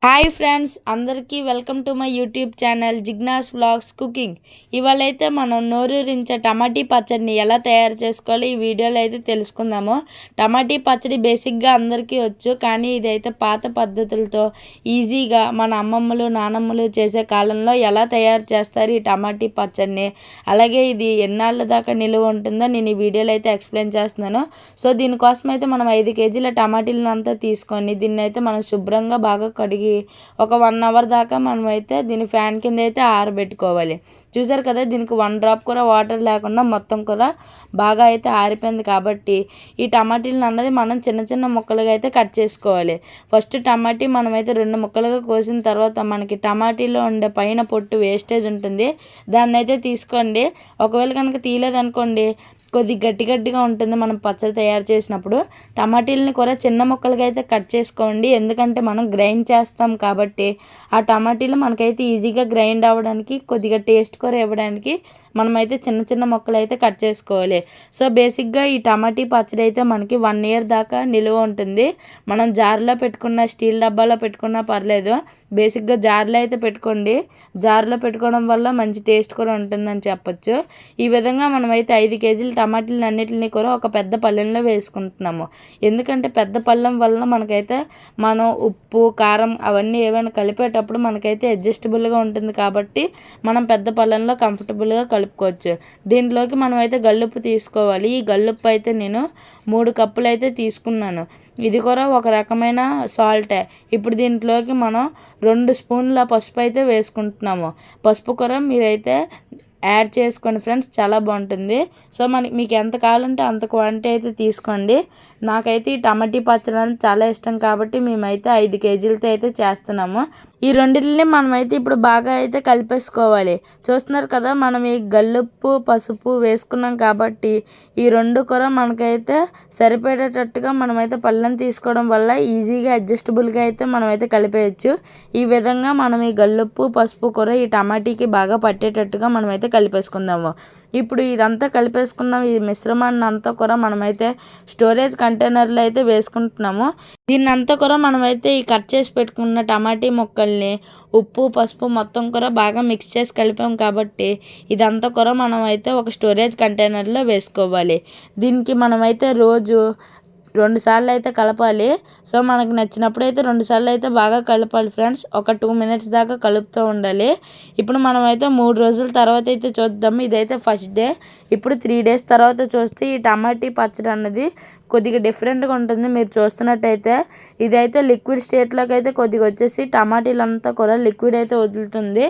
Hi friends, అందరికీ welcome to my YouTube channel Jigna's vlogs cooking. ఇవాళైతే మనం నోరూరించే టమాటీ పచ్చడిని ఎలా తయారు చేసుకోవాలో ఈ వీడియోలో అయితే తెలుసుకుందాము. టమాటీ పచ్చడి బేసిక్గా అందరికీ వచ్చు, కానీ ఇదైతే పాత పద్ధతులతో ఈజీగా మన అమ్మమ్మలు నానమ్మలు చేసే కాలంలో ఎలా తయారు చేస్తారు ఈ టమాటీ పచ్చడిని, అలాగే ఇది ఎన్నాళ్ళ దాకా నిలువ ఉంటుందో నేను ఈ వీడియోలో అయితే ఎక్స్ప్లెయిన్ చేస్తున్నాను. సో దీనికోసం అయితే మనం 5 కేజీల టమాటీలను అంతా తీసుకొని దీన్ని అయితే మనం శుభ్రంగా బాగా కడిగి ఒక 1 అవర్ దాకా మనమైతే దీన్ని ఫ్యాన్ కింద అయితే ఆరబెట్టుకోవాలి. చూసారు కదా, దీనికి 1 డ్రాప్ కూడా వాటర్ లేకుండా మొత్తం కూడా బాగా అయితే ఆరిపోయింది. కాబట్టి ఈ టమాటీలను అన్నది మనం చిన్న చిన్న ముక్కలుగా అయితే కట్ చేసుకోవాలి. ఫస్ట్ టమాటీ మనమైతే 2 ముక్కలుగా కోసిన తర్వాత మనకి టమాటీలో ఉండే పైన పొట్టు వేస్టేజ్ ఉంటుంది, దాన్ని అయితే తీసుకోండి. ఒకవేళ కనుక తీయలేదనుకోండి కొద్ది గట్టిగా ఉంటుంది మనం పచ్చడి తయారు చేసినప్పుడు. టమాటీలని కూడా చిన్న ముక్కలుగా అయితే కట్ చేసుకోండి, ఎందుకంటే మనం గ్రైండ్ చేస్తాం కాబట్టి ఆ టమాటీలు మనకైతే ఈజీగా గ్రైండ్ అవ్వడానికి కొద్దిగా టేస్ట్ కూడా ఇవ్వడానికి మనమైతే చిన్న చిన్న ముక్కలు అయితే కట్ చేసుకోవాలి. సో బేసిక్గా ఈ టమాటీ పచ్చడి అయితే మనకి 1 ఇయర్ దాకా నిలువ ఉంటుంది. మనం జార్లో పెట్టుకున్న స్టీల్ డబ్బాలో పెట్టుకున్నా పర్లేదు, బేసిక్గా జార్లో అయితే పెట్టుకోండి. జార్లో పెట్టుకోవడం వల్ల మంచి టేస్ట్ కూడా ఉంటుందని చెప్పొచ్చు. ఈ విధంగా మనమైతే 5 కేజీల టమాటీలను అన్నిటిని కూడా ఒక పెద్ద పళ్ళెంలో వేసుకుంటున్నాము. ఎందుకంటే పెద్ద పళ్ళెం వల్ల మనకైతే మనం ఉప్పు కారం అవన్నీ ఏమైనా కలిపేటప్పుడు మనకైతే అడ్జస్టబుల్గా ఉంటుంది కాబట్టి మనం పెద్ద పళ్ళెంలో కంఫర్టబుల్గా కలుపుకోవచ్చు. దీంట్లోకి మనమైతే గల్లుప్పు తీసుకోవాలి. ఈ గల్లుప్పు అయితే నేను 3 కప్పులు అయితే తీసుకున్నాను. ఇది కూడా ఒక రకమైన సాల్టే. ఇప్పుడు దీంట్లోకి మనం 2 స్పూన్ల పసుపు అయితే వేసుకుంటున్నాము. పసుపు కూడా మీరైతే యాడ్ చేసుకోండి ఫ్రెండ్స్, చాలా బాగుంటుంది. సో మీకు ఎంత కావాలంటే అంత క్వాంటిటీ అయితే తీసుకోండి. నాకైతే ఈ టమాటీ పచ్చడి అనేది చాలా ఇష్టం కాబట్టి మేమైతే 5 కేజీలతో అయితే చేస్తున్నాము. ఈ రెండింటిని మనమైతే ఇప్పుడు బాగా అయితే కలిపేసుకోవాలి. చూస్తున్నారు కదా, మనం ఈ గల్లుప్పు పసుపు వేసుకున్నాం కాబట్టి ఈ 2 కూడా మనకైతే సరిపడేటట్టుగా మనమైతే పళ్ళని తీసుకోవడం వల్ల ఈజీగా అడ్జస్టబుల్గా అయితే మనమైతే కలిపేయచ్చు. ఈ విధంగా మనం ఈ గల్లుప్పు పసుపు కూడా ఈ టమాటీకి బాగా పట్టేటట్టుగా మనమైతే కలిపేసుకుందాము. ఇప్పుడు ఇదంతా కలిపేసుకున్నాం. ఈ మిశ్రమాన్ని అంతా కూడా మనమైతే స్టోరేజ్ కంటైనర్లో అయితే వేసుకుంటున్నాము. దీన్ని అంతా కూడా మనమైతే ఈ కట్ చేసి పెట్టుకున్న టమాటీ ముక్కల్ని ఉప్పు పసుపు మొత్తం కూడా బాగా మిక్స్ చేసి కలిపాం కాబట్టి ఇదంతా కూడా మనమైతే ఒక స్టోరేజ్ కంటైనర్లో వేసుకోవాలి. దీనికి మనమైతే రోజు 2 సార్లు అయితే కలపాలి. సో మనకు నచ్చినప్పుడు అయితే 2 సార్లు అయితే బాగా కలపాలి ఫ్రెండ్స్. ఒక 2 మినిట్స్ దాకా కలుపుతూ ఉండాలి. ఇప్పుడు మనమైతే 3 రోజుల తర్వాత అయితే చూద్దాం. ఇదైతే ఫస్ట్ డే. ఇప్పుడు 3 డేస్ తర్వాత చూస్తే ఈ టమాటీ పచ్చడి అన్నది కొద్దిగా డిఫరెంట్గా ఉంటుంది. మీరు చూస్తున్నట్టయితే ఇదైతే లిక్విడ్ స్టేట్లోకి అయితే కొద్దిగా వచ్చేసి టమాటీలంతా కూడా లిక్విడ్ అయితే వదులుతుంది.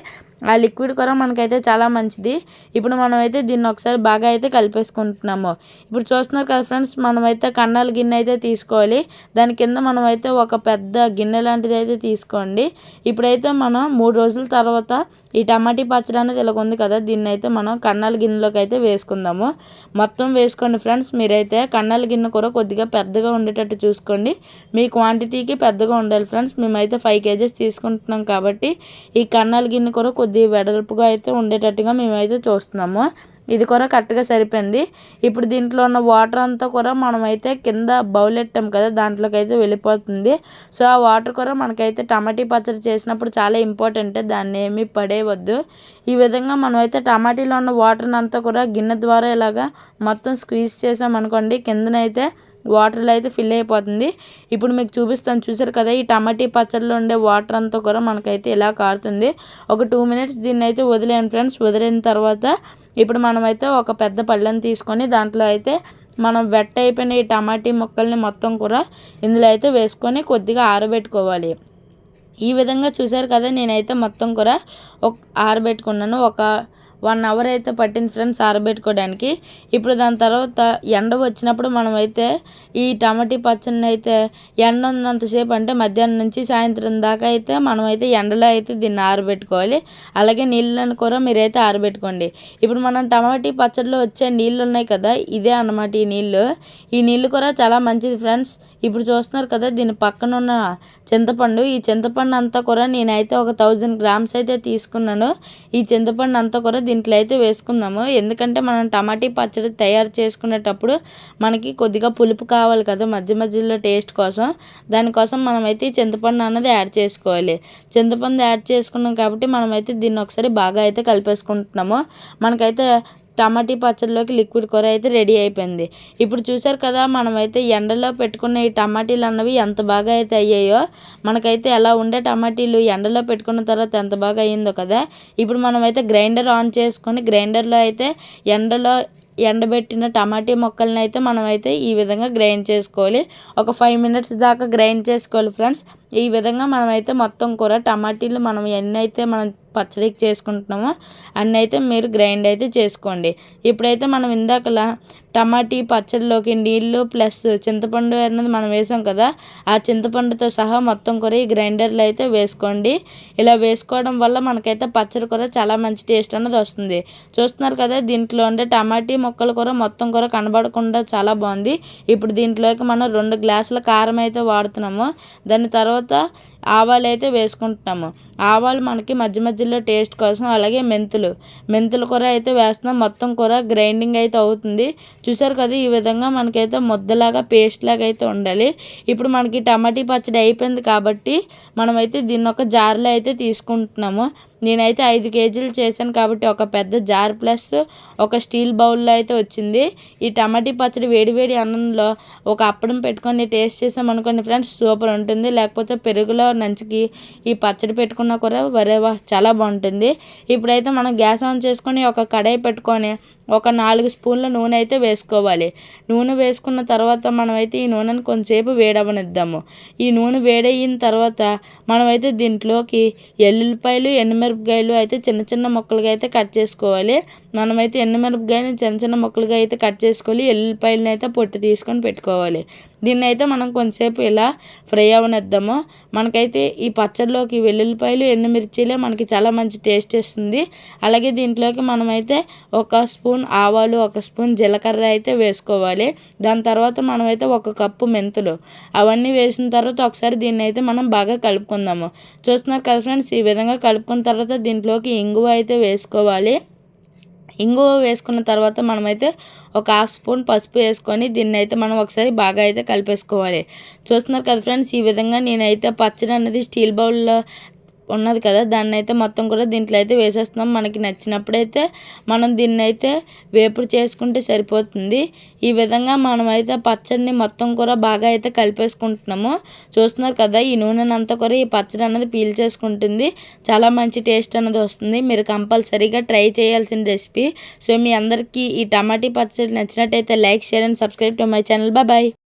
ఆ లిక్విడ్ కూడా మనకైతే చాలా మంచిది. ఇప్పుడు మనమైతే దీన్ని ఒకసారి బాగా అయితే కలిపేసుకుంటున్నాము. ఇప్పుడు చూస్తున్నారు కదా ఫ్రెండ్స్, మనమైతే కన్నాల గిన్నె అయితే తీసుకోవాలి. దాని కింద మనమైతే ఒక పెద్ద గిన్నె లాంటిది అయితే తీసుకోండి. ఇప్పుడైతే మనం 3 రోజుల తర్వాత ఈ టమాటీ పచ్చడి అనేది ఇలా ఉంది కదా, దీన్ని అయితే మనం కన్నాల గిన్నెలోకి అయితే వేసుకుందాము. మొత్తం వేసుకోండి ఫ్రెండ్స్. మీరైతే కన్నాల గిన్నె కూడా కొద్దిగా పెద్దగా ఉండేటట్టు చూసుకోండి. మీ క్వాంటిటీకి పెద్దగా ఉండాలి ఫ్రెండ్స్. మేమైతే 5 కేజెస్ తీసుకుంటున్నాం కాబట్టి ఈ కన్నాల గిన్నె కూడా కొద్దిగా వెడల్పుగా అయితే ఉండేటట్టుగా మేమైతే చూస్తున్నాము. ఇది కూడా కరెక్ట్గా సరిపోయింది. ఇప్పుడు దీంట్లో ఉన్న వాటర్ అంతా కూడా మనమైతే కింద బౌల్ పెట్టాం కదా, దాంట్లోకి అయితే వెళ్ళిపోతుంది. సో ఆ వాటర్ కూడా మనకైతే టమాటీ పచ్చడి చేసినప్పుడు చాలా ఇంపార్టెంట్, దాన్ని ఏమీ పడేయవద్దు. ఈ విధంగా మనమైతే టమాటీలో ఉన్న వాటర్ని అంతా కూడా గిన్నె ద్వారా ఇలాగా మొత్తం స్క్వీజ్ చేసామనుకోండి, కిందనైతే వాటర్లో అయితే ఫిల్ అయిపోతుంది. ఇప్పుడు మీకు చూపిస్తాను. చూసారు కదా, ఈ టమాటీ పచ్చడిలో ఉండే వాటర్ అంతా కూడా మనకైతే ఇలా కారుతుంది. ఒక 2 మినిట్స్ దీన్ని అయితే వదిలేయండి ఫ్రెండ్స్. వదిలిన తర్వాత ఇప్పుడు మనమైతే ఒక పెద్ద పళ్ళెని తీసుకొని దాంట్లో అయితే మనం వెట్ అయిపోయిన ఈ టమాటీ ముక్కల్ని మొత్తం కూడా ఇందులో అయితే వేసుకొని కొద్దిగా ఆరబెట్టుకోవాలి. ఈ విధంగా చూసారు కదా, నేనైతే మొత్తం కూడా ఆరబెట్టుకున్నాను. ఒక 1 అవర్ అయితే పట్టింది ఫ్రెండ్స్ ఆరబెట్టుకోవడానికి. ఇప్పుడు దాని తర్వాత ఎండ వచ్చినప్పుడు మనమైతే ఈ టమాటీ పచ్చడిని అయితే ఎండ ఉన్నంతసేపు, అంటే మధ్యాహ్నం నుంచి సాయంత్రం దాకా అయితే మనమైతే ఎండలో అయితే దీన్ని ఆరబెట్టుకోవాలి. అలాగే నీళ్ళని కూడా మీరైతే ఆరబెట్టుకోండి. ఇప్పుడు మనం టమాటీ పచ్చడిలో వచ్చే నీళ్ళు ఉన్నాయి కదా, ఇదే అన్నమాట ఈ నీళ్ళు. ఈ నీళ్ళు కూడా చాలా మంచిది ఫ్రెండ్స్. ఇప్పుడు చూస్తున్నారు కదా దీని పక్కన ఉన్న చింతపండు, ఈ చింతపండు అంతా కూడా నేనైతే ఒక 1000 గ్రామ్స్ అయితే తీసుకున్నాను. ఈ చింతపండు అంతా కూడా దీంట్లో అయితే వేసుకుందాము. ఎందుకంటే మనం టమాటీ పచ్చడి తయారు చేసుకునేటప్పుడు మనకి కొద్దిగా పులుపు కావాలి కదా మధ్య మధ్యలో టేస్ట్ కోసం. దానికోసం మనమైతే ఈ చింతపండు అన్నది యాడ్ చేసుకోవాలి. చింతపండు యాడ్ చేసుకున్నాం కాబట్టి మనమైతే దీన్ని ఒకసారి బాగా అయితే కలిపేసుకుంటున్నాము. మనకైతే టమాటీ పచ్చడిలోకి లిక్విడ్ కూర అయితే రెడీ అయిపోయింది. ఇప్పుడు చూసారు కదా మనమైతే ఎండలో పెట్టుకున్న ఈ టమాటీలు అన్నవి ఎంత బాగా అయితే అయ్యాయో. మనకైతే ఎలా ఉండే టమాటీలు ఎండలో పెట్టుకున్న తర్వాత ఎంత బాగా అయ్యిందో కదా. ఇప్పుడు మనమైతే గ్రైండర్ ఆన్ చేసుకొని గ్రైండర్లో అయితే ఎండబెట్టిన టమాటీ ముక్కలను అయితే మనమైతే ఈ విధంగా గ్రైండ్ చేసుకోవాలి. ఒక 5 మినిట్స్ దాకా గ్రైండ్ చేసుకోవాలి ఫ్రెండ్స్. ఈ విధంగా మనమైతే మొత్తం కూర టమాటీలు మనం ఎన్నైతే మనం పచ్చడికి చేసుకుంటున్నామో అన్నీ అయితే మీరు గ్రైండ్ అయితే చేసుకోండి. ఇప్పుడైతే మనం ఇందాకలా టమాటీ పచ్చడిలోకి నీళ్ళు ప్లస్ చింతపండు అన్నది మనం వేసాం కదా, ఆ చింతపండుతో సహా మొత్తం కూర ఈ గ్రైండర్లో అయితే వేసుకోండి. ఇలా వేసుకోవడం వల్ల మనకైతే పచ్చడి కూర చాలా మంచి టేస్ట్ అన్నది వస్తుంది. చూస్తున్నారు కదా దీంట్లో ఉండే టమాటీ ముక్కలు కూర మొత్తం కూర కనబడకుండా చాలా బాగుంది. ఇప్పుడు దీంట్లోకి మనం 2 గ్లాసుల కారం అయితే వాడుతున్నాము. దాని తర్వాత ఆవాలు అయితే వేసుకుంటున్నాము. ఆవాలు మనకి మధ్య మధ్యలో టేస్ట్ కోసం. అలాగే మెంతులు కూర అయితే వేస్తున్నాం. మొత్తం కూర గ్రైండింగ్ అయితే అవుతుంది. చూసారు కదా ఈ విధంగా మనకైతే ముద్దలాగా పేస్ట్ లాగా అయితే ఉండాలి. ఇప్పుడు మనకి టమాటీ పచ్చడి అయిపోయింది కాబట్టి మనమైతే దీన్ని ఒక జార్లో అయితే తీసుకుంటున్నాము. నేనైతే 5 కేజీలు చేశాను కాబట్టి ఒక పెద్ద జార్ ప్లస్ ఒక స్టీల్ బౌల్లో అయితే వచ్చింది. ఈ టమాటీ పచ్చడి వేడివేడి అన్నంలో ఒక అప్పడం పెట్టుకొని టేస్ట్ చేసామనుకోండి ఫ్రెండ్స్ సూపర్ ఉంటుంది. లేకపోతే పెరుగులో నంచుకి ఈ పచ్చడి పెట్టుకున్నా కూడా వరేవా చాలా బాగుంటుంది. ఇప్పుడైతే మనం గ్యాస్ ఆన్ చేసుకొని ఒక కడాయి పెట్టుకొని ఒక 4 స్పూన్ల నూనె అయితే వేసుకోవాలి. నూనె వేసుకున్న తర్వాత మనమైతే ఈ నూనెను కొంచెంసేపు వేడవనిద్దాము. ఈ నూనె వేడయిన తర్వాత మనమైతే దీంట్లోకి ఎల్లుల్లిపాయలు ఎండుమిరపకాయలు అయితే చిన్న చిన్న ముక్కలుగా అయితే కట్ చేసుకోవాలి. మనమైతే ఎండుమిరపకాయని చిన్న చిన్న ముక్కలుగా అయితే కట్ చేసుకోవాలి. ఎల్లుల్లిపాయలను అయితే పొట్టు తీసుకొని పెట్టుకోవాలి. దీన్ని అయితే మనం కొంచెంసేపు ఇలా ఫ్రై అవనిద్దాము. మనకైతే ఈ పచ్చడిలోకి వెల్లుల్లిపాయలు ఎండుమిర్చిలే మనకి చాలా మంచి టేస్ట్ ఇస్తుంది. అలాగే దీంట్లోకి మనమైతే ఒక స్పూన్ ఆవాలు, ఒక స్పూన్ జీలకర్ర అయితే వేసుకోవాలి. దాని తర్వాత మనమైతే 1 కప్పు మెంతులు అవన్నీ వేసిన తర్వాత ఒకసారి దీన్ని అయితే మనం బాగా కలుపుకుందాము. చూస్తున్నారు కదా ఫ్రెండ్స్, ఈ విధంగా కలుపుకున్న తర్వాత దీంట్లోకి ఇంగువ అయితే వేసుకోవాలి. ఇంగువ వేసుకున్న తర్వాత మనమైతే ఒక 1/2 స్పూన్ పసుపు వేసుకొని దీన్ని అయితే మనం ఒకసారి బాగా అయితే కలిపేసుకోవాలి. చూస్తున్నారు కదా ఫ్రెండ్స్, ఈ విధంగా నేనైతే పచ్చడి అనేది స్టీల్ బౌల్లో ఉన్నది కదా దాన్ని అయితే మొత్తం కూడా దీంట్లో అయితే వేసేస్తున్నాం. మనకి నచ్చినప్పుడైతే మనం దీన్ని అయితే వేపుడు చేసుకుంటే సరిపోతుంది. ఈ విధంగా మనమైతే పచ్చడిని మొత్తం కూడా బాగా అయితే కలిపేసుకుంటున్నాము. చూస్తున్నారు కదా ఈ నూనెనంతా కూడా ఈ పచ్చడి అన్నది పీల్ చేసుకుంటుంది. చాలా మంచి టేస్ట్ అన్నది వస్తుంది. మీరు కంపల్సరీగా ట్రై చేయాల్సిన రెసిపీ. సో మీ అందరికీ ఈ టమాటీ పచ్చడి నచ్చినట్టయితే like, share and subscribe to my channel. Bye.